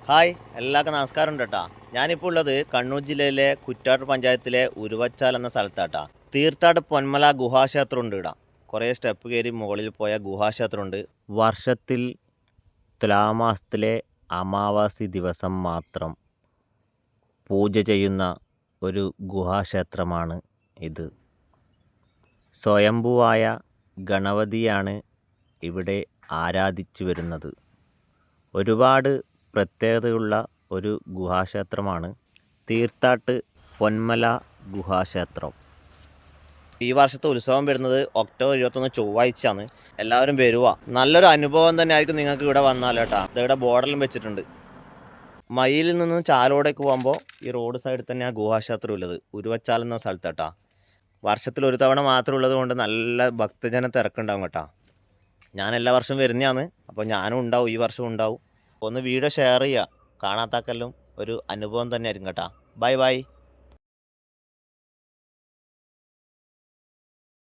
Hi എല്ലാവർക്കും നമസ്കാരം ഉണ്ട് കേട്ടോ. ഞാനിപ്പോൾ ഉള്ളത് കണ്ണൂർ ജില്ലയിലെ കുറ്റാട്ട് പഞ്ചായത്തിലെ ഉരുവച്ചാൽ എന്ന സ്ഥലത്താട്ടാ. തീർത്ഥാട പൊന്മല ഗുഹാക്ഷേത്രം ഉണ്ട് ഇവിടെ. കുറേ സ്റ്റെപ്പ് കയറി മുകളിൽ പോയ ഗുഹാക്ഷേത്രമുണ്ട്. വർഷത്തിൽ തുലാമാസത്തിലെ അമാവാസി ദിവസം മാത്രം പൂജ ചെയ്യുന്ന ഒരു ഗുഹാക്ഷേത്രമാണ് ഇത്. സ്വയംഭുവായ ഗണപതിയാണ് ഇവിടെ ആരാധിച്ചു വരുന്നത്. ഒരുപാട് പ്രത്യേകതയുള്ള ഒരു ഗുഹാക്ഷേത്രമാണ് തീർത്ഥാട്ട് പൊന്മല ഗുഹാക്ഷേത്രം. ഈ വർഷത്തെ ഉത്സവം വരുന്നത് ഒക്ടോബർ 21 ചൊവ്വാഴ്ചയാണ്. എല്ലാവരും വരുക. നല്ലൊരു അനുഭവം തന്നെ ആയിരിക്കും നിങ്ങൾക്ക് ഇവിടെ വന്നാൽ കേട്ടോ. ഇവിടെ ബോർഡറിലും വെച്ചിട്ടുണ്ട്. മയിലിൽ നിന്ന് ചാലോടേക്ക് പോകുമ്പോൾ ഈ റോഡ് സൈഡിൽ തന്നെ ആ ഗുഹാക്ഷേത്രം ഉള്ളത് ഉരുവച്ചാൽ എന്ന സ്ഥലത്താട്ടാ. വർഷത്തിൽ ഒരു തവണ മാത്രം ഉള്ളത് കൊണ്ട് നല്ല ഭക്തജന തിരക്കുണ്ടാവും കേട്ടോ. ഞാൻ എല്ലാ വർഷവും വരുന്നതാണ്. അപ്പോൾ ഞാനും ഉണ്ടാവും, ഈ വർഷവും ഉണ്ടാവും. ഒന്ന് വീഡിയോ ഷെയർ ചെയ്യുക. കാണാത്താക്കെല്ലാം ഒരു അനുഭവം തന്നെ ആയിരിക്കും കേട്ടോ. Bye bye.